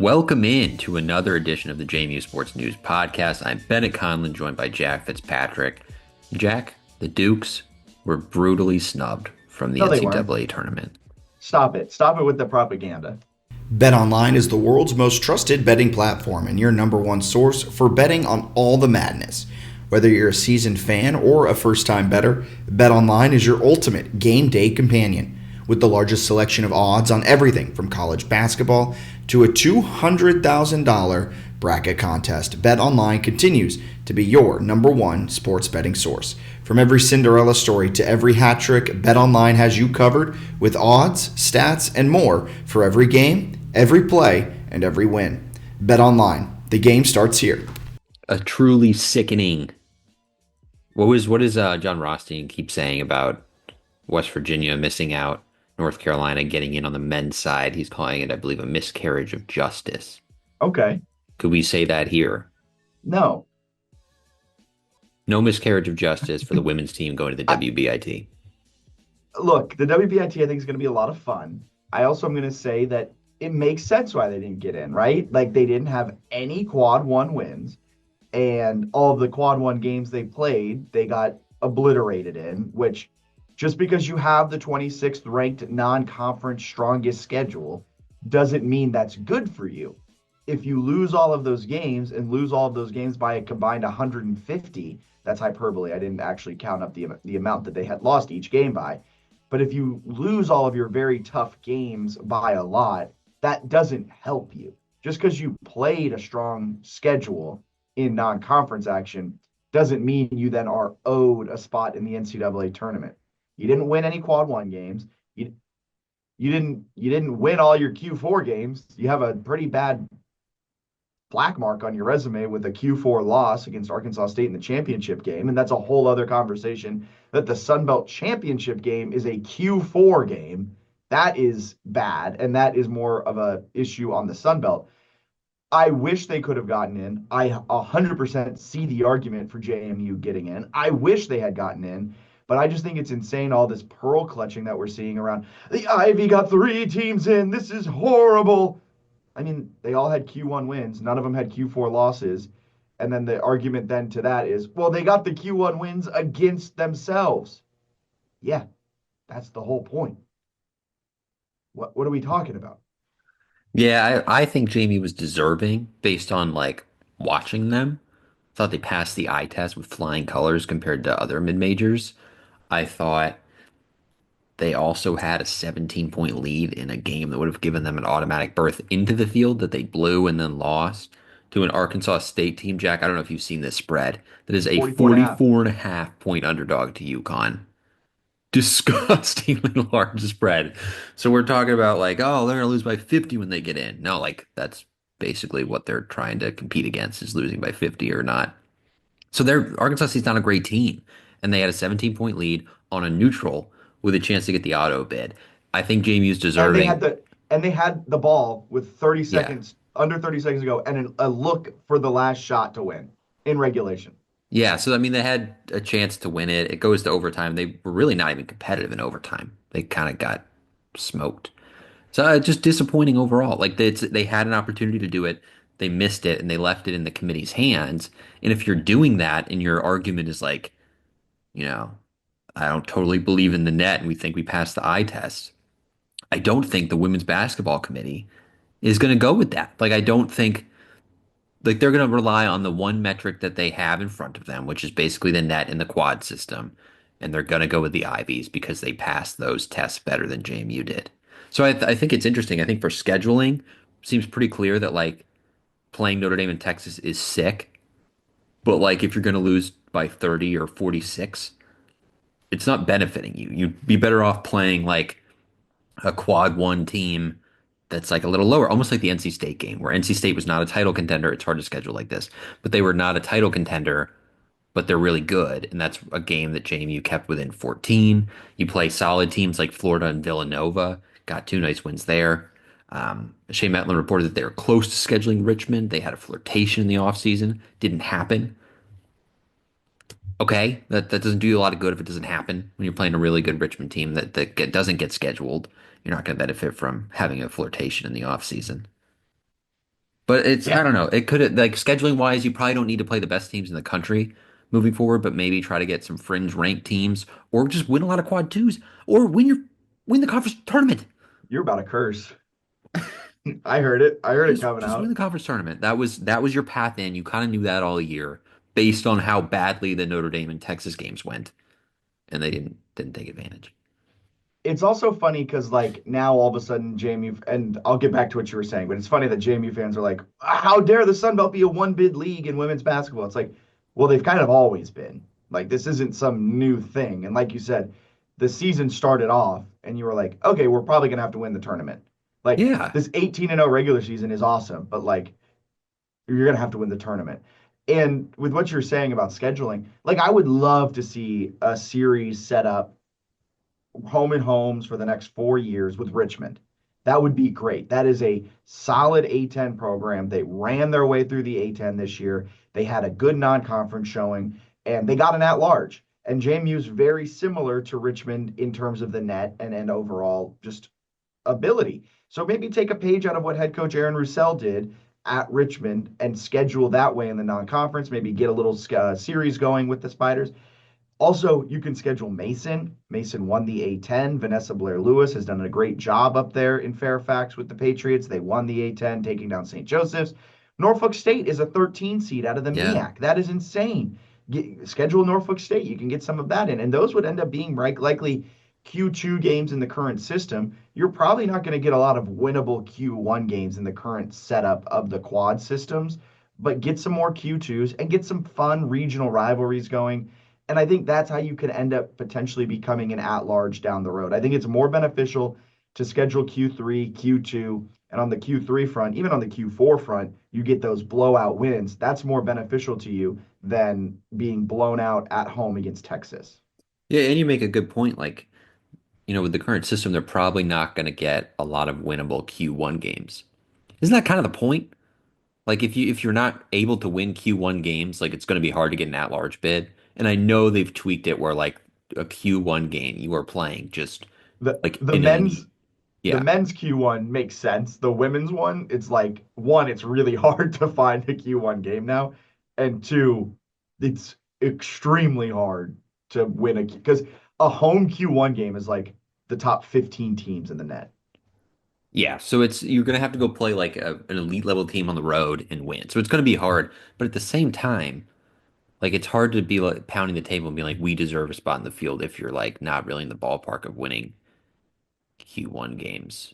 Welcome in to another edition of the JMU Sports News Podcast. I'm Bennett Conlon, joined by Jack Fitzpatrick. Jack, the Dukes were brutally snubbed from the No, they weren't. NCAA tournament. Stop it. Stop it with the propaganda. BetOnline is the world's most trusted betting platform and your number one source for betting on all the madness. Whether you're a seasoned fan or a first-time bettor, BetOnline is your ultimate game day companion. With the largest selection of odds on everything from college basketball to a $200,000 bracket contest, BetOnline continues to be your number one sports betting source. From every Cinderella story to every hat trick, BetOnline has you covered with odds, stats, and more for every game, every play, and every win. BetOnline, the game starts here. A truly sickening. What does John Rothstein keep saying about West Virginia missing out, North Carolina getting in on the men's side? He's calling it, I believe, a miscarriage of justice. Okay. Could we say that here? No. No miscarriage of justice for the women's team going to the WBIT. Look, the WBIT I think is going to be a lot of fun. I also am going to say that it makes sense why they didn't get in, right? Like they didn't have any quad one wins, and all of the quad one games they played, they got obliterated in, which just because you have the 26th ranked non-conference strongest schedule doesn't mean that's good for you. If you lose all of those games and lose all of those games by a combined 150, that's hyperbole. I didn't actually count up the amount that they had lost each game by. But if you lose all of your very tough games by a lot, that doesn't help you. Just because you played a strong schedule in non-conference action doesn't mean you then are owed a spot in the NCAA tournament. You didn't win any quad one games. You didn't win all your Q4 games. You have a pretty bad black mark on your resume with a Q4 loss against Arkansas State in the championship game, and that's a whole other conversation. That the Sun Belt championship game is a Q4 game. That is bad, and that is more of a issue on the Sun Belt. I wish they could have gotten in. I 100% see the argument for JMU getting in. I wish they had gotten in, but I just think it's insane all this pearl clutching that we're seeing around. The Ivy got 3 teams in. This is horrible. I mean, they all had Q1 wins. None of them had Q4 losses. And then the argument then to that is, well, they got the Q1 wins against themselves. Yeah, that's the whole point. What are we talking about? Yeah, I think Jamie was deserving based on like watching them. Thought they passed the eye test with flying colors compared to other mid majors. I thought they also had a 17-point lead in a game that would have given them an automatic berth into the field that they blew and then lost to an Arkansas State team. Jack, I don't know if you've seen this spread. That is a 44 and a half. 44 and a half point underdog to UConn. Disgustingly large spread. So we're talking about like, oh, they're gonna lose by 50 when they get in. No, like that's basically what they're trying to compete against is losing by 50 or not. So they're Arkansas State's not a great team, and they had a 17-point lead on a neutral with a chance to get the auto bid. I think JMU's And they had deserving. the ball with 30 Yeah. seconds, under 30 seconds ago, and a look for the last shot to win in regulation. Yeah, so I mean they had a chance to win it. It goes to overtime. They were really not even competitive in overtime. They kind of got smoked. So just disappointing overall. Like they had an opportunity to do it, they missed it, and they left it in the committee's hands. And if you're doing that, and your argument is like, you know, I don't totally believe in the net, and we think we passed the eye test. I don't think the women's basketball committee is going to go with that. Like I don't think like they're going to rely on the one metric that they have in front of them, which is basically the net and the quad system, and they're going to go with the Ivies because they passed those tests better than JMU did. So I think it's interesting. I think for scheduling, seems pretty clear that like playing Notre Dame in Texas is sick, but like if you're going to lose by 30 or 46, it's not benefiting you. You'd be better off playing like a quad one team that's like a little lower, almost like the NC State game, where NC State was not a title contender. It's hard to schedule like this, but they were not a title contender, but they're really good. And that's a game that JMU kept within 14. You play solid teams like Florida and Villanova, got 2 nice wins there. Shane Mettler reported that they were close to scheduling Richmond. They had a flirtation in the offseason. Didn't happen. Okay, that doesn't do you a lot of good if it doesn't happen when you're playing a really good Richmond team doesn't get scheduled. You're not going to benefit from having a flirtation in the offseason. But it's, I Yeah, don't know. It could, like, scheduling wise, you probably don't need to play the best teams in the country moving forward, but maybe try to get some fringe ranked teams or just win a lot of quad twos or win the conference tournament. you're about to curse. I heard it. I heard it coming Just win out. the conference tournament. That was your path in. You kind of knew that all year based on how badly the Notre Dame and Texas games went, and they didn't take advantage. It's also funny because like now all of a sudden JMU, and I'll get back to what you were saying, but it's funny that JMU fans are like, how dare the Sun Belt be a one bid league in women's basketball? It's like, well, they've kind of always been. Like this isn't some new thing. And like you said, the season started off and you were like, okay, we're probably gonna have to win the tournament. Like Yeah. this 18-0 regular season is awesome, but like you're gonna have to win the tournament. And with what you're saying about scheduling, like I would love to see a series set up home and homes for the next 4 years with Richmond. That would be great. That is a solid A10 program. They ran their way through the A10 this year. They had a good non-conference showing, and they got an at-large. And JMU is very similar to Richmond in terms of the net and overall just ability. So maybe take a page out of what head coach Aaron Roussel did at Richmond and schedule that way in the non-conference. Maybe get a little series going with the Spiders. Also, you can schedule Mason. Mason won the A10. Vanessa Blair Lewis has done a great job up there in Fairfax with the Patriots. They won the A10, taking down St. Joseph's. Norfolk State is a 13 seed out of the Yeah. MEAC. That is insane. Schedule Norfolk State. You can get some of that in. And those would end up being likely Q2 games in the current system. You're probably not going to get a lot of winnable Q1 games in the current setup of the quad systems, but get some more Q2s and get some fun regional rivalries going. And I think that's how you could end up potentially becoming an at large down the road. I think it's more beneficial to schedule Q3, Q2, and on the Q3 front, even on the Q4 front, you get those blowout wins. That's more beneficial to you than being blown out at home against Texas. Yeah, and you make a good point. Like, with the current system, they're probably not going to get a lot of winnable Q1 games. Isn't that kind of the point? Like if you're not able to win Q1 games, like it's going to be hard to get an at-large bid. And I know they've tweaked it where like a Q1 game you are playing just The like the in an men's elite. the Yeah. men's Q1 makes sense. The women's one, it's like one, it's really hard to find a Q1 game now, and two, it's extremely hard to win a because a home Q1 game is like the top 15 teams in the net. Yeah, so it's you're gonna have to go play like an elite level team on the road and win. So it's gonna be hard, but at the same time, like it's hard to be like pounding the table and be like, we deserve a spot in the field if you're like not really in the ballpark of winning Q1 games.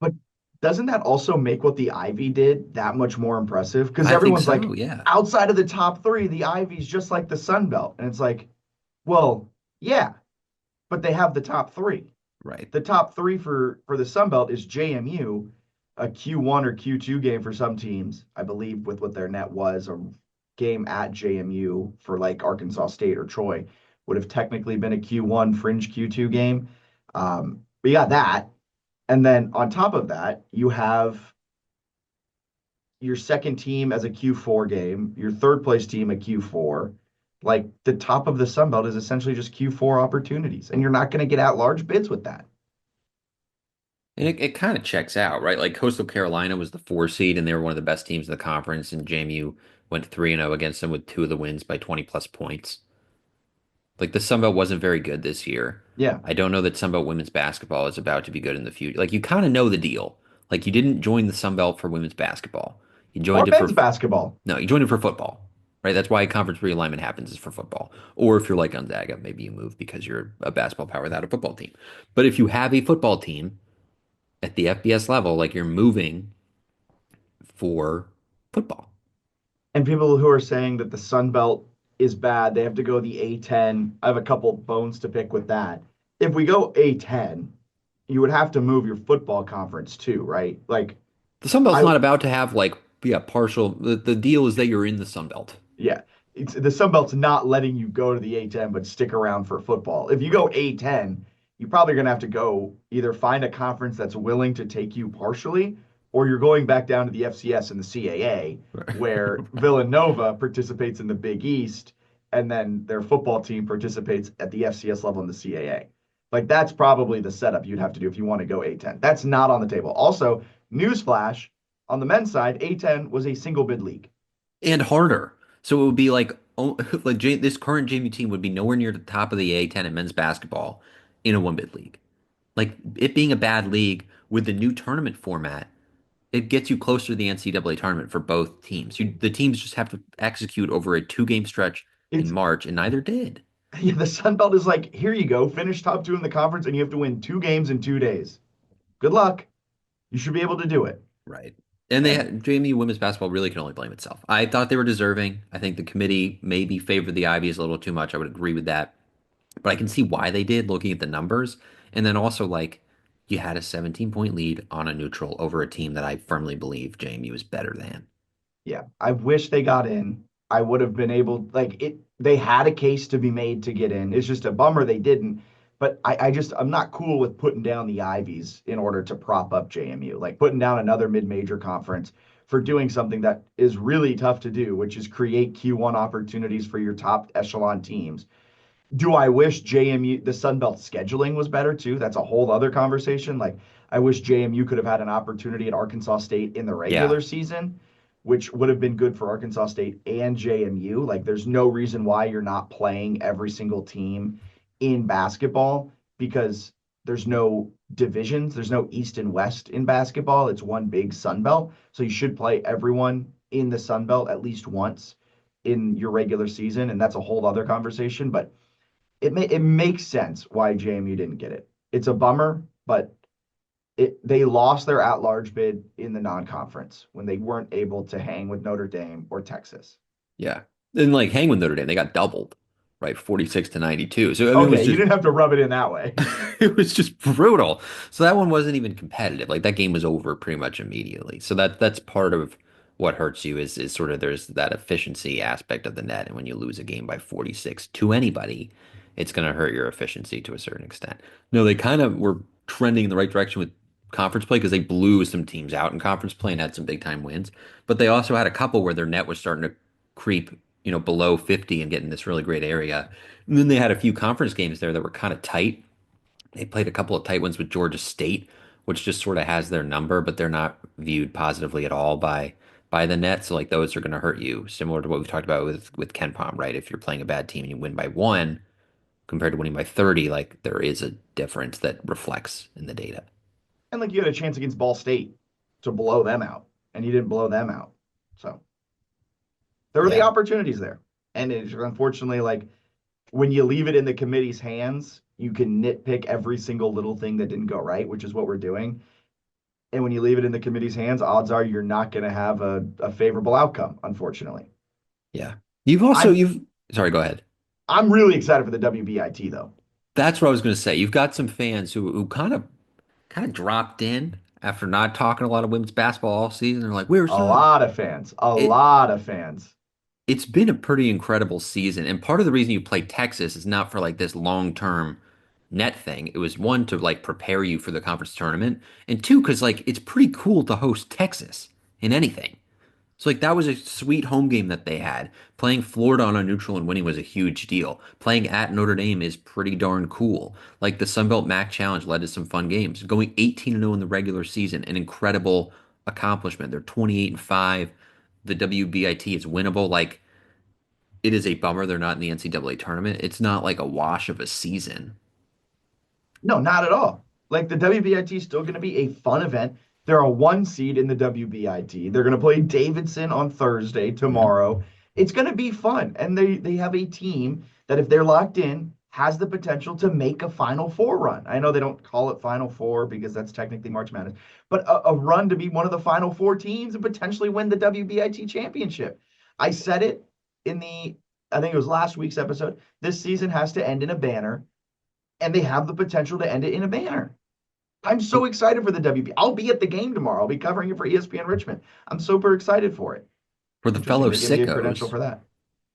But doesn't that also make what the Ivy did that much more impressive? Because I think everyone's so, like, yeah. outside of the top three, the Ivy's just like the Sun Belt. And it's like, well, yeah, but they have the top three. Right. The top three for the Sun Belt is JMU, a Q1 or Q2 game for some teams, I believe, with what their net was, a game at JMU for like Arkansas State or Troy would have technically been a Q1 fringe Q2 game. But you got that. And then on top of that, you have your second team as a Q4 game, your third place team at Q4. Like the top of the Sun Belt is essentially just Q4 opportunities, and you're not going to get at large bids with that. And it kind of checks out, right? Like Coastal Carolina was the 4 seed and they were one of the best teams in the conference, and JMU went 3-0 against them with two of the wins by 20 plus points. Like the Sun Belt wasn't very good this year. Yeah. I don't know that Sun Belt women's basketball is about to be good in the future. Like you kind of know the deal. Like you didn't join the Sun Belt for women's basketball. You Or joined it for men's basketball. no, you joined it for football. Right? That's why conference realignment happens is for football. Or if you're like Gonzaga, maybe you move because you're a basketball power without a football team. But if you have a football team at the FBS level, like you're moving for football. And people who are saying that the Sun Belt is bad, they have to go the A10. I have a couple bones to pick with that. If we go A10, you would have to move your football conference too, right? Like The Sun Belt's I not about to have like yeah, partial the deal is that you're in the Sun Belt. Yeah, the Sun Belt's not letting you go to the A10 but stick around for football. If you go Right. A10, you're probably going to have to go either find a conference that's willing to take you partially, or you're going back down to the FCS and the CAA, where Villanova participates in the Big East, and then their football team participates at the FCS level in the CAA. Like that's probably the setup you'd have to do if you want to go A10. That's not on the table. Also, newsflash, On the men's side, A10 was a single bid league. and harder. So it would be like, oh, like this current JMU team would be nowhere near the top of the A10 in men's basketball in a one bid league. Like it being a bad league with the new tournament format, it gets you closer to the NCAA tournament for both teams. The teams just have to execute over a 2 game stretch in It's March, and neither did. yeah, the Sun Belt is like, here you go, finish top two in the conference, and you have to win 2 games in 2 days. Good luck. You should be able to do it. Right. And they And had JMU women's basketball really can only blame itself. I thought they were deserving. I think the committee maybe favored the Ivies a little too much. I would agree with that. But I can see why they did looking at the numbers. And then also like you had a 17-point lead on a neutral over a team that I firmly believe JMU is better than. yeah, I wish they got in. I would have been able, like it. They had a case to be made to get in. It's just a bummer they didn't. But I'm not cool with putting down the Ivies in order to prop up JMU, like putting down another mid-major conference for doing something that is really tough to do, which is create Q1 opportunities for your top echelon teams. Do I wish JMU, the Sun Belt scheduling was better too? That's a whole other conversation. Like, I wish JMU could have had an opportunity at Arkansas State in the Yeah. regular season, which would have been good for Arkansas State and JMU. Like, there's no reason why you're not playing every single team in basketball because there's no divisions, there's no East and West in basketball. It's one big Sun Belt. So you should play everyone in the Sun Belt at least once in your regular season. And that's a whole other conversation. But it makes sense why JMU didn't get it. It's a bummer, but they lost their at-large bid in the non-conference when they weren't able to hang with Notre Dame or Texas. Yeah. And like hang with Notre Dame, they got doubled, right? 46 to 92. So I mean it was Okay, you just didn't have to rub it in that way. it was just brutal. So that one wasn't even competitive. Like that game was over pretty much immediately. So that's part of what hurts you is sort of there's that efficiency aspect of the net. And when you lose a game by 46 to anybody, it's going to hurt your efficiency to a certain extent. No, they kind of were trending in the right direction with conference play because they blew some teams out in conference play and had some big time wins. But they also had a couple where their net was starting to creep, below 50 and get in this really great area. And then they had a few conference games there that were kind of tight. They played a couple of tight ones with Georgia State, which just sort of has their number, but they're not viewed positively at all by the net. So like those are going to hurt you, similar to what we've talked about with Ken Pom, right? If you're playing a bad team and you win by 1 compared to winning by 30, like there is a difference that reflects in the data. And like you had a chance against Ball State to blow them out, and you didn't blow them out. So there were the Yeah. opportunities there. And it's unfortunately like when you leave it in the committee's hands, you can nitpick every single little thing that didn't go right, which is what we're doing. And when you leave it in the committee's hands, odds are you're not going to have a favorable outcome, unfortunately. Yeah. You've also I'm you've sorry, go ahead. I'm really excited for the WBIT though. That's what I was going to say. You've got some fans who kind of dropped in after not talking a lot of women's basketball all season. They're like, "Where's A Snub?" lot of fans, a It lot of fans. it's been a pretty incredible season. And part of the reason you play Texas is not for like this long-term net thing. It was one to like prepare you for the conference tournament, and two, because like it's pretty cool to host Texas in anything. So like that was a sweet home game that they had. Playing Florida on a neutral and winning was a huge deal. Playing at Notre Dame is pretty darn cool. Like the Sun Belt MAC Challenge led to some fun games. Going 18-0 in the regular season, an incredible accomplishment. They're 28-5. The WBIT is winnable. Like it is a bummer they're not in the NCAA tournament. It's not like a wash of a season. No, not at all. Like the WBIT is still going to be a fun event. They're a 1 seed in the WBIT. They're going to play Davidson on Thursday Mhm. tomorrow. It's going to be fun, and they have a team that if they're locked in has the potential to make a Final Four run. I know they don't call it Final Four because that's technically March Madness, but a run to be one of the Final Four teams and potentially win the WBIT championship. I said it in I think it was last week's episode. This season has to end in a banner and they have the potential to end it in a banner. I'm so excited for the WB. I'll be at the game tomorrow. I'll be covering it for ESPN Richmond. I'm super excited for it. For the Interesting. fellow They give me a credential sickos, for that.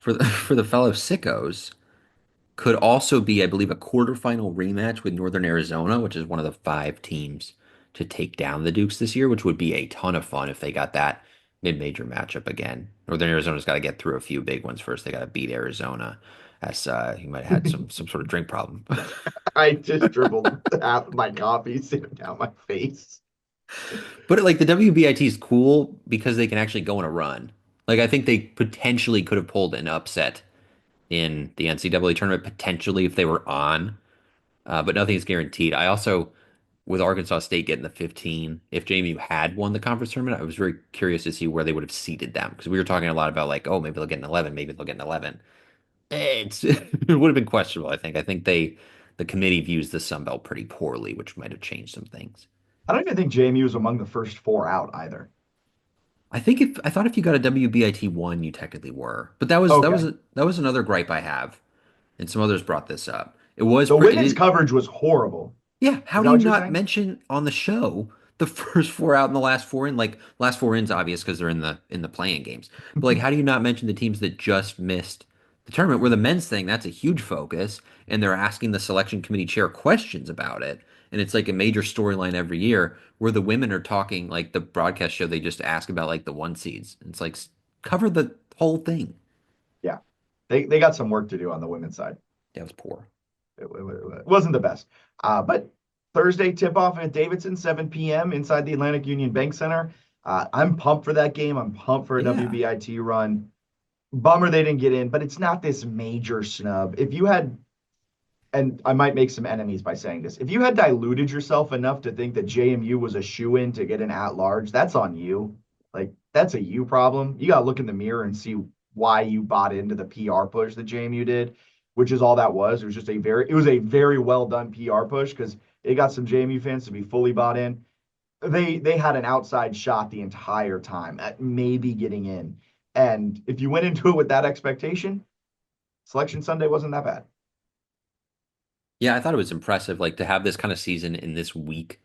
for the fellow sickos, could also be, I believe, a quarterfinal rematch with Northern Arizona, which is one of the 5 teams to take down the Dukes this year, which would be a ton of fun if they got that mid-major matchup again. Northern Arizona's got to get through a few big ones first. They got to beat Arizona, as he might have had some sort of drink problem. I just dribbled half my coffee sitting down my face. But like the WBIT is cool because they can actually go on a run. Like I think they potentially could have pulled an upset in the NCAA tournament potentially if they were on, but nothing is guaranteed. I also, with Arkansas State getting the 15, if JMU had won the conference tournament, I was very curious to see where they would have seeded them because we were talking a lot about like, oh, maybe they'll get an 11, maybe they'll get an 11. It would have been questionable. I think the committee views the Sun Belt pretty poorly, which might have changed some things. I don't even think JMU is among the first four out either. I thought if you got a WBIT one, you technically were, but Okay. that was another gripe I have, and some others brought this up. It was The pretty. women's coverage was horrible. Yeah, how Is do that you what you're not saying? mention on the show the first four out in the last four in? Like last four in's obvious because they're in the playing games. But like how do you not mention the teams that just missed the tournament where the men's thing, that's a huge focus, and they're asking the selection committee chair questions about it. And it's like a major storyline every year where the women are talking like the broadcast show, they just ask about like the one seeds. It's like cover the whole thing. Yeah. They got some work to do on the women's side. That was poor. It wasn't the best. But Thursday tip off at Davidson, 7 p.m. inside the Atlantic Union Bank Center. I'm pumped for that game. I'm pumped for a Yeah. WBIT run. Bummer they didn't get in, but it's not this major snub. If you had, and I might make some enemies by saying this, if you had diluted yourself enough to think that JMU was a shoe in to get an at large, that's on you. Like, that's a you problem. You got to look in the mirror and see why you bought into the PR push that JMU did, which is all that was. It was a very well done PR push because it got some JMU fans to be fully bought in. They had an outside shot the entire time at maybe getting in. And if you went into it with that expectation, Selection Sunday wasn't that bad. Yeah, I thought it was impressive, like to have this kind of season in this week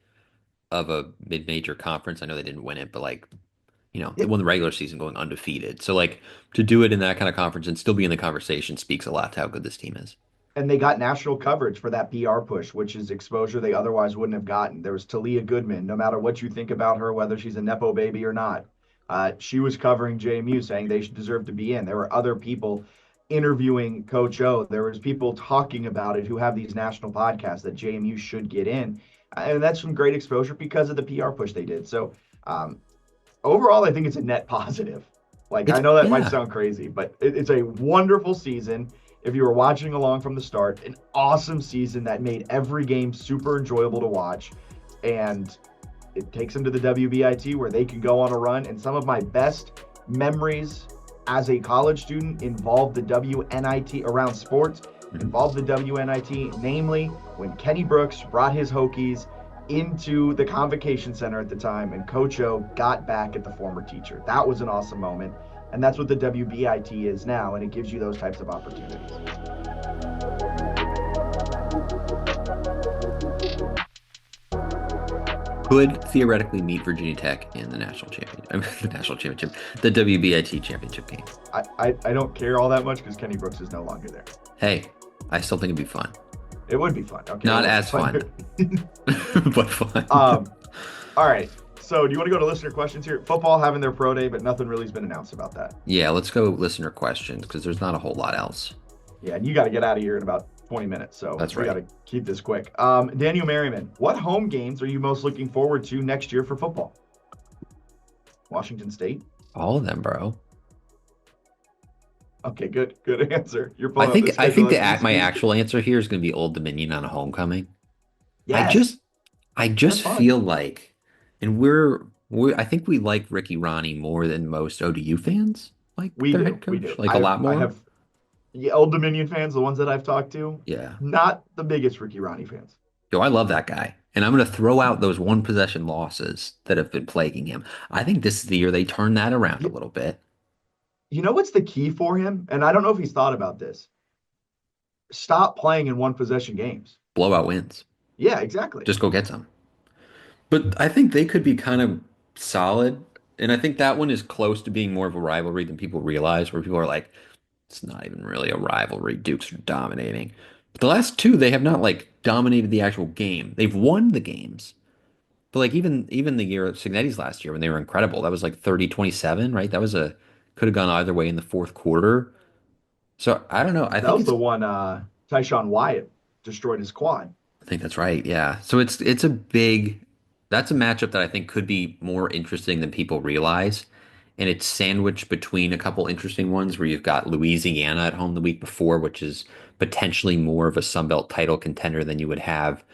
of a mid-major conference. I know they didn't win it, but like, they Yeah, won the regular season going undefeated. So like to do it in that kind of conference and still be in the conversation speaks a lot to how good this team is. and they got national coverage for that PR push, which is exposure they otherwise wouldn't have gotten. There was Talia Goodman. No matter what you think about her, whether she's a nepo baby or not, she was covering JMU, saying they should deserve to be in. There were other people interviewing Coach O. There was people talking about it who have these national podcasts that JMU should get in, and that's some great exposure because of the PR push they did. So overall, I think it's a net positive. Like, I It's know that might yeah. sound crazy, but it's a wonderful season. If you were watching along from the start, an awesome season that made every game super enjoyable to watch. And it takes them to the WBIT where they can go on a run. And some of my best memories as a college student involved the WNIT around sports, Mhm. involved the WNIT, namely when Kenny Brooks brought his Hokies into the convocation center at the time and Coach O got back at the former teacher. That was an awesome moment. And that's what the WBIT is now. And it gives you those types of opportunities. Could theoretically meet Virginia Tech in the national champion, I mean, the national championship, the WBIT championship game. I don't care all that much because Kenny Brooks is no longer there. Hey, I still think it'd be fun. It would be fun. Okay, Not well, as fun, but fun. um, all right. So, do you want to go to listener questions here? Football having their pro day, but nothing really's been announced about that. Yeah, let's go listener questions because there's not a whole lot else. Yeah, and you got to get out of here in about 20 minutes, so That's we got right. to keep this quick. Daniel Merriman, what home games are you most looking forward to next year for football? Washington State. All of them, bro. Okay, good answer. You're pulling up the I think schedule as we my speak. actual answer here is going to be Old Dominion on a homecoming. I Yes, just I that's just fun. feel like, and I think we like Ricky Ronnie more than most ODU fans like We their head do, we coach, do. like a lot I more. have yeah, Old Dominion fans, the ones that I've talked to, Yeah. not the biggest Ricky Ronnie fans. Yo, I love that guy. And I'm going to throw out those one possession losses that have been plaguing him. I think this is the year they turn that around a You, little bit. you know what's the key for him? And I don't know if he's thought about this. Stop playing in one possession games. Blowout wins. Yeah, exactly. Just go get some. But I think they could be kind of solid. And I think that one is close to being more of a rivalry than people realize, where people are like, it's not even really a rivalry. Dukes are dominating. But the last two, they have not like dominated the actual game. They've won the games. But like even the year of Signetti's last year when they were incredible, that was like 30-27, right? That was a could have gone either way in the fourth quarter. So I don't know. That was the one Tyshawn Wyatt destroyed his quad. I think that's right. Yeah. So it's a big. That's a matchup that I think could be more interesting than people realize. And it's sandwiched between a couple interesting ones where you've got Louisiana at home the week before, which is potentially more of a Sun Belt title contender than you would have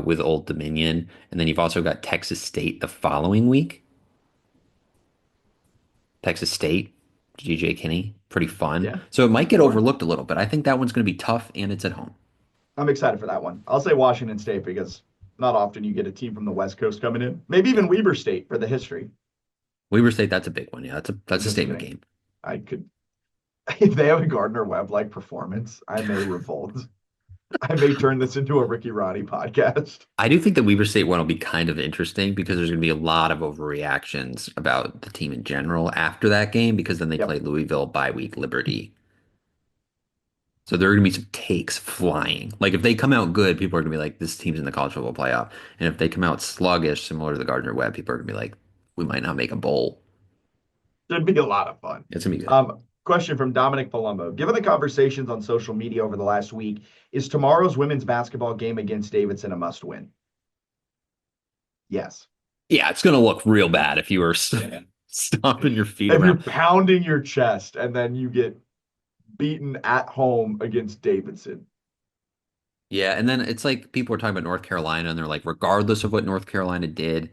with Old Dominion. And then you've also got Texas State the following week. Texas State, GJ Kinney, pretty fun. Yeah, So it might get sure. overlooked a little bit. I think that one's going to be tough and it's at home. I'm excited for that one. I'll say Washington State because not often you get a team from the West Coast coming in. Maybe even Weber State for the history. Weber State, that's a big one. Yeah, that's I'm a just statement kidding. game. I could, if they have a Gardner Webb like performance, I may revolt. I may turn this into a Ricky Roddy podcast. I do think the Weber State one will be kind of interesting because there's going to be a lot of overreactions about the team in general after that game because then they Yep. play Louisville bye week Liberty. So there are going to be some takes flying. Like if they come out good, people are going to be like, this team's in the college football playoff. And if they come out sluggish, similar to the Gardner Webb, people are going to be like, we might not make a bowl. Should be a lot of fun. It's going to be good. Question from Dominic Palumbo. Given the conversations on social media over the last week, is tomorrow's women's basketball game against Davidson a must win? Yes. Yeah, it's going to look real bad if you were Yeah. stomping your feet If you're around. pounding your chest and then you get beaten at home against Davidson. Yeah, and then it's like people are talking about North Carolina and they're like, regardless of what North Carolina did,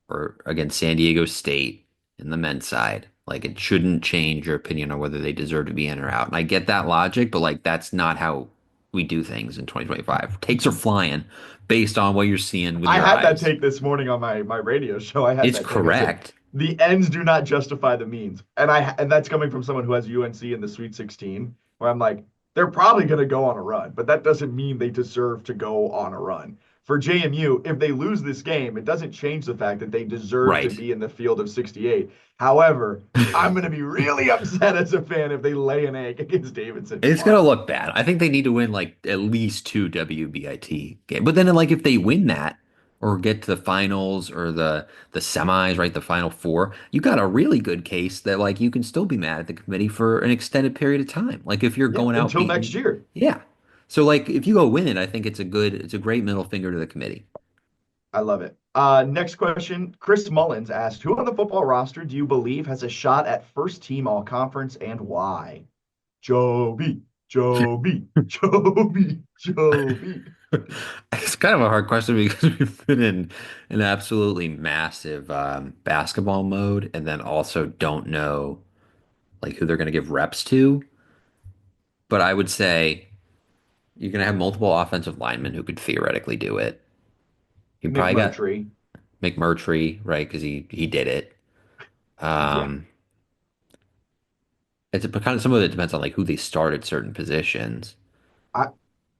or against San Diego State in the men's side. Like it shouldn't change your opinion on whether they deserve to be in or out. And I get that logic, but like that's not how we do things in 2025. Takes are flying based on what you're seeing with I your had that eyes. take this morning on my radio show. I had It's that take. I said correct. the ends do not justify the means, and that's coming from someone who has UNC in the Sweet 16, where I'm like, they're probably going to go on a run, but that doesn't mean they deserve to go on a run. For JMU, if they lose this game, it doesn't change the fact that they deserve to Right. be in the field of 68. However, I'm going to be really upset as a fan if they lay an egg against Davidson It's gonna tomorrow. look bad. I think they need to win like at least two WBIT games. But then like if they win that or get to the finals or the semis, right, the final four, you got a really good case that like you can still be mad at the committee for an extended period of time. Like if you're Yeah, going out until next beating, year. yeah. So like if you go win it, I think it's a great middle finger to the committee. I love it. Next question. Chris Mullins asked, who on the football roster do you believe has a shot at first team all conference and why? Joby, Joby, Joby, Joby. It's kind of a hard question because we've been in an absolutely massive basketball mode and then also don't know like who they're going to give reps to. But I would say you're going to have multiple offensive linemen who could theoretically do it. You probably got McMurtry. McMurtry, right? Because he did it. Yeah. Um, it's kind of some of it depends on like who they start at certain positions. I,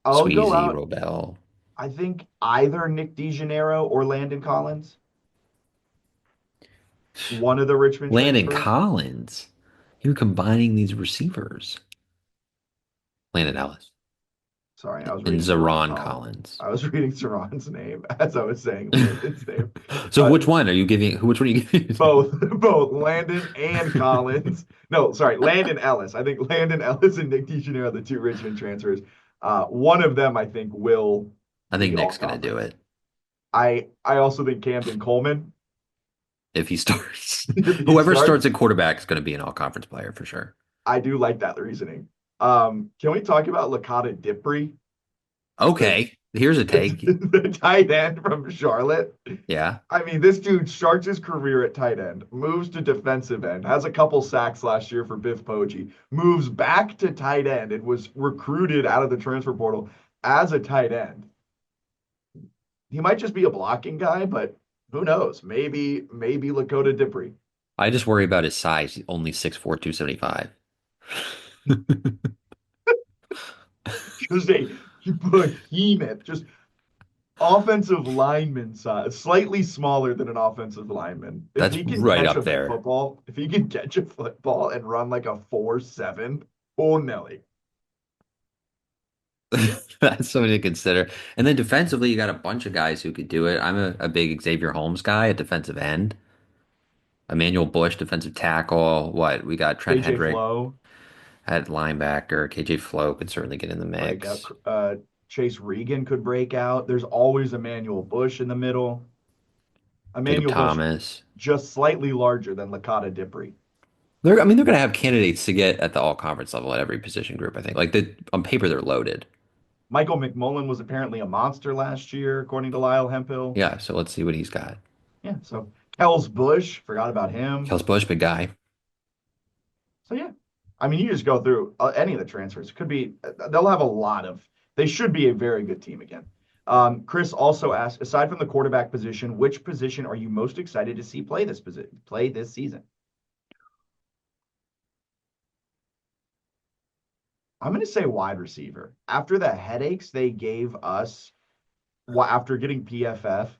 I'll go Sweezy, out. Robel, I think either Nick DeGennaro or Landon Collins, one of the Richmond Landon transfers. Collins. You're combining these receivers. Landon Ellis Sorry, I was and reading Zeron Zaron Collins. Collins. I was reading Zeron's name as I was saying Landon's name. So Uh, which one are you giving? Which one are you giving? both Landon and Collins. No, sorry, Landon Ellis. I think Landon Ellis and Nick DeGennaro are the two Richmond transfers. One of them, I think, will I think be all Nick's going to do conference. it I also think Camden Coleman, if he starts. if he Whoever starts starts, at quarterback is going to be an all-conference player for sure. I do like that reasoning. Can we talk about Lakata Dipri, the Okay, here's a take. the tight end from Charlotte? Yeah, I mean, this dude starts his career at tight end, moves to defensive end, has a couple sacks last year for Biff Poggi, moves back to tight end and was recruited out of the transfer portal as a tight end. He might just be a blocking guy, but who knows? Maybe Lakota Dipri. I just worry about his size. He's only 6'4", 275. Just a behemoth, just offensive lineman size, slightly smaller than an offensive lineman. If That's he can right catch a up there. football, if he can catch a football and run like a 4.7, oh Nelly. That's something to consider. And then defensively, you got a bunch of guys who could do it. I'm a big Xavier Holmes guy at defensive end. Emmanuel Bush, defensive tackle. What? We got Trent KJ Hedrick Flo, at linebacker. KJ Flo could certainly get in the break out. mix. Chase Regan could break out. There's always Emmanuel Bush in the middle. Jacob Emmanuel Bush Thomas. just slightly larger than Lakata Dipri. I mean, they're going to have candidates to get at the all conference level at every position group, I think. Like, on paper, they're loaded. Michael McMullen was apparently a monster last year, according to Lyle Hemphill. Yeah, so let's see what he's got. Yeah, so Kels Bush, forgot about him. Kels Busch, big guy. So yeah, I mean, you just go through any of the transfers. It could be they'll have a lot of. They should be a very good team again. Chris also asked, aside from the quarterback position, which position are you most excited to see play this season? I'm going to say wide receiver. After the headaches they gave us after getting PFF,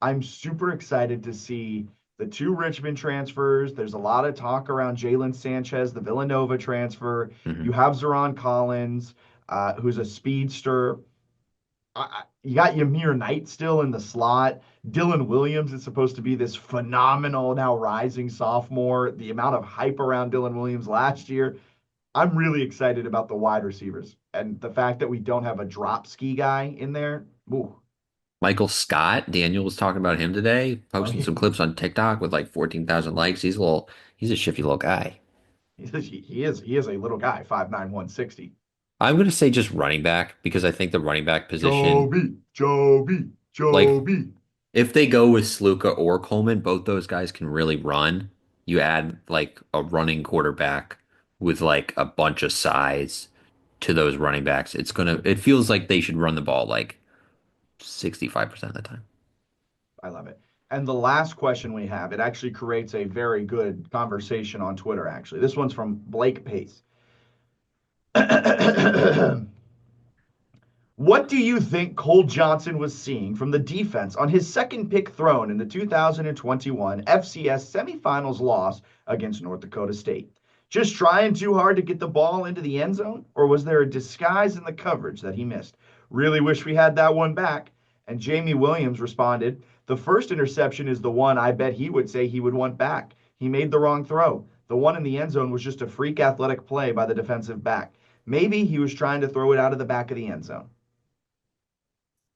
I'm super excited to see the two Richmond transfers. There's a lot of talk around Jalen Sanchez, the Villanova transfer. Hmm. You have Zeron Collins, who's a speedster. You got Ymir Knight still in the slot. Dylan Williams is supposed to be this phenomenal, now rising sophomore. The amount of hype around Dylan Williams last year. I'm really excited about the wide receivers and the fact that we don't have a drop ski guy in there. Ooh. Michael Scott, Daniel was talking about him today, Oh, posting some clips on TikTok with like 14,000 likes. He's a shifty little guy. he is a little guy, 5'9", 160. I'm going to say just running back because I think the running back position, Joby, like Joby. if they go with Sluka or Coleman, both those guys can really run. You add like a running quarterback with like a bunch of size to those running backs. It feels like they should run the ball like 65% of the time. I love it. And the last question we have, it actually creates a very good conversation on Twitter, actually. This one's from Blake Pace. What do you think Cole Johnson was seeing from the defense on his second pick thrown in the 2021 FCS semifinals loss against North Dakota State? Just trying too hard to get the ball into the end zone, or was there a disguise in the coverage that he missed? Really wish we had that one back. And Jamie Williams responded, the first interception is the one I bet he would say he would want back. He made the wrong throw. The one in the end zone was just a freak athletic play by the defensive back. Maybe he was trying to throw it out of the back of the end zone.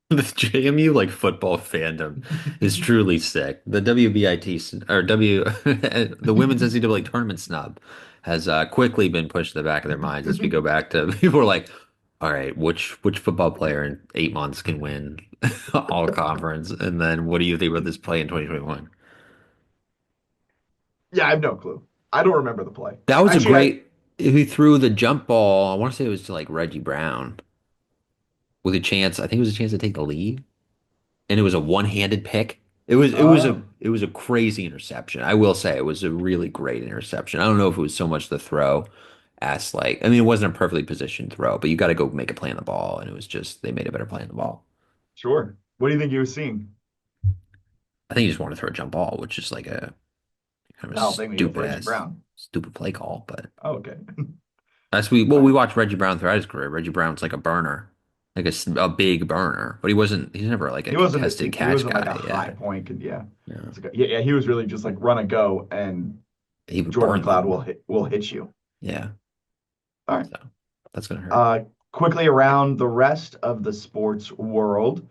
The JMU like football fandom is truly sick. The WBIT or the women's NCAA tournament snub has quickly been pushed to the back of their minds as we go back to people are like, all right, which football player in 8 months can win all conference, and then what do you think about this play in 2021? Yeah, I have no clue. I don't remember the play. That was a Actually, great. He threw the jump ball. I want to say it was to like Reggie Brown with a chance. I think it was a chance to take the lead. And it was a one-handed pick. oh, It was a crazy interception. I will say it was a really great interception. I don't know if it was so much the throw as like I mean it wasn't a perfectly positioned throw, but you got to go make a play on the ball, and it was just they made a better play on the ball. sure. What do you think you were seeing? I think you just want to throw a jump ball, which is like a kind of a The whole thing with Reggie Brown. stupid play call, but Oh, okay. we watched Reggie Brown throughout his career. Reggie Brown's like a burner, like a big burner, but he's never like a contested He catch wasn't like a guy. high Yeah, point. Yeah. yeah, Yeah. He was really just like run and go, and he would Jordan burn McLeod them. will hit you. Yeah. All right. So that's gonna hurt. Uh, quickly around the rest of the sports world,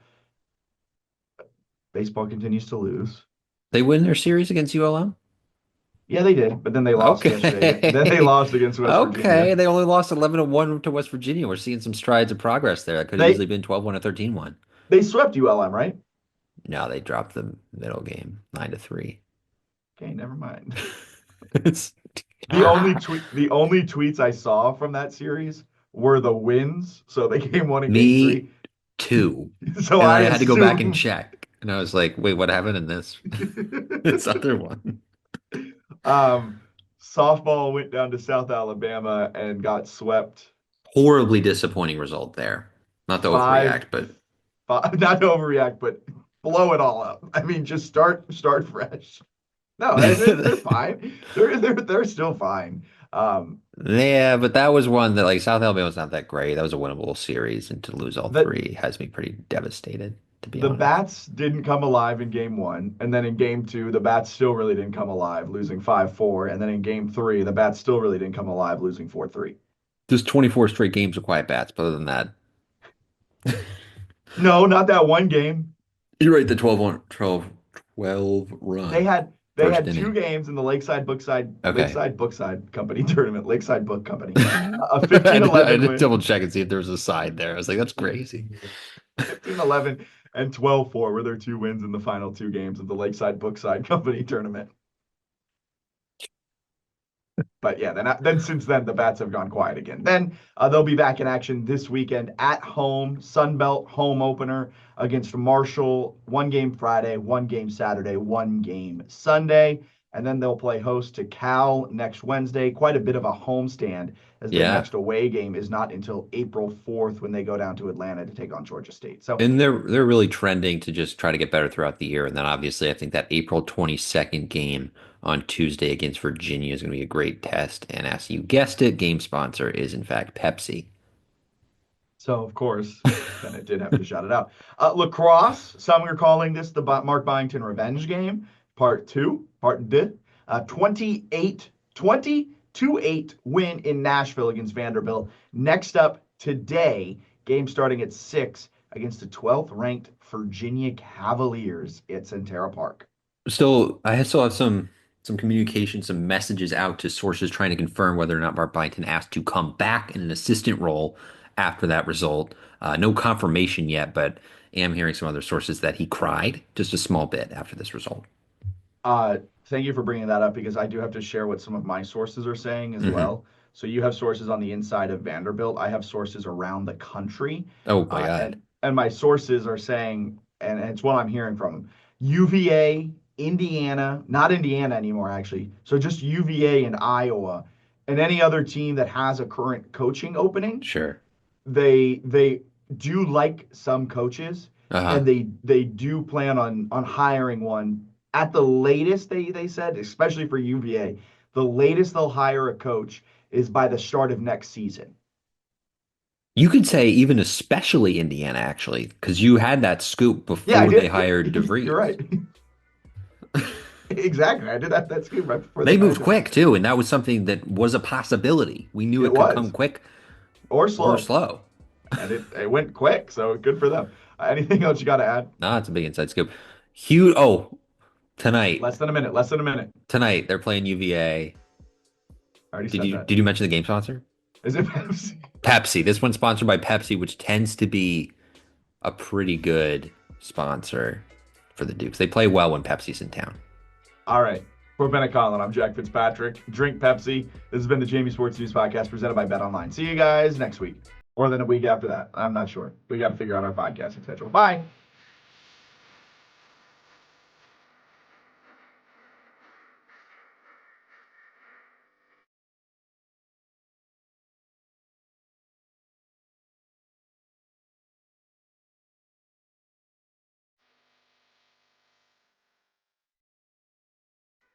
baseball continues to lose. They win their series against ULM? Yeah, they did, but then they lost yesterday. Then they Okay. lost against West Okay. Virginia. They only lost 11-1 to West Virginia. We're seeing some strides of progress there. That could have They easily been 12-1 or 13-1. they swept ULM, right? No, they dropped the middle game 9-3. Okay, never mind. It's The only tweets I saw from that series were the wins. So they game one and game me three. too. So And I I had to go back and assume check. And I was like, wait, what happened in this other one? um, softball went down to South Alabama and got swept Horribly disappointing result there. Not to five, overreact, but five. Not to overreact, but blow it all up. I mean, just start fresh. No, they're fine. They're still fine. yeah, but that was one that like South Alabama's not that great. That was a winnable series, and to lose all The three has me pretty devastated, to be the honest. Bats didn't come alive in game one, and then in game two, the Bats still really didn't come alive, losing 5-4. And then in game three, the Bats still really didn't come alive, losing 4-3. Just 24 straight games of quiet bats, but other than that, No, not that one game. you're right, the 12-1, 12. 12 They run had they first had two inning. games in the Okay. Lakeside Bookside Company tournament, Lakeside Book Company. A I had 15-11 to win, double check and see if there was a side there. I was like, that's crazy. 15-11 and 12-4 were their two wins in the final two games of the Lakeside Bookside Company tournament. But yeah, then since then the bats have gone quiet again. Then they'll be back in action this weekend at home, Sun Belt home opener against Marshall. One game Friday, one game Saturday, one game Sunday, and then they'll play host to Cal next Wednesday. Quite a bit of a homestand as their Yeah. next away game is not until April 4th when they go down to Atlanta to take on Georgia State. So And they're really trending to just try to get better throughout the year. And then obviously I think that April 22nd game on Tuesday against Virginia is going to be a great test. And as you guessed it, game sponsor is in fact Pepsi. So, of course, Bennett did have to shout it out. Lacrosse, some are calling this the Mark Byington revenge game, part deux. 22-8 win in Nashville against Vanderbilt. Next up today, game starting at 6 against the 12th ranked Virginia Cavaliers at Centera Park. I still have some communication, some messages out to sources trying to confirm whether or not Mark Byington asked to come back in an assistant role after that result. No confirmation yet, but am hearing some other sources that he cried just a small bit after this result. Thank you for bringing that up because I do have to share what some of my sources are saying as Hmm. well. So you have sources on the inside of Vanderbilt. I have sources around the country, Oh my uh, God. and and my sources are saying, and it's what I'm hearing from them. UVA, Indiana, not Indiana anymore actually. So just UVA and Iowa, and any other team that has a current coaching opening Sure. they do like some coaches Uh-huh. and they do plan on hiring one at the latest they said especially for UVA the latest they'll hire a coach is by the start of next season. You could say even especially Indiana, actually, because you had that scoop Yeah, I before they did. hired You're DeVries. right. Exactly. I did that scheme right before they They hired moved him. quick too, and that was something that was a possibility. We knew It it could come was quick or or slow slow. and it went quick so good for them. Anything else you got to add? Nah, it's a big inside scoop. Huge. Oh, tonight, Less than a minute. tonight they're playing UVA. I already Did said you that. did you mention the game sponsor? Is it Pepsi? Pepsi. This one's sponsored by Pepsi, which tends to be a pretty good sponsor for the Dukes. They play well when Pepsi's in town. All right. For Bennett Conlon, I'm Jack Fitzpatrick. Drink Pepsi. This has been the JMU Sports News Podcast presented by Bet Online. See you guys next week. Or then a week after that. I'm not sure. We got to figure out our podcasting schedule. Bye.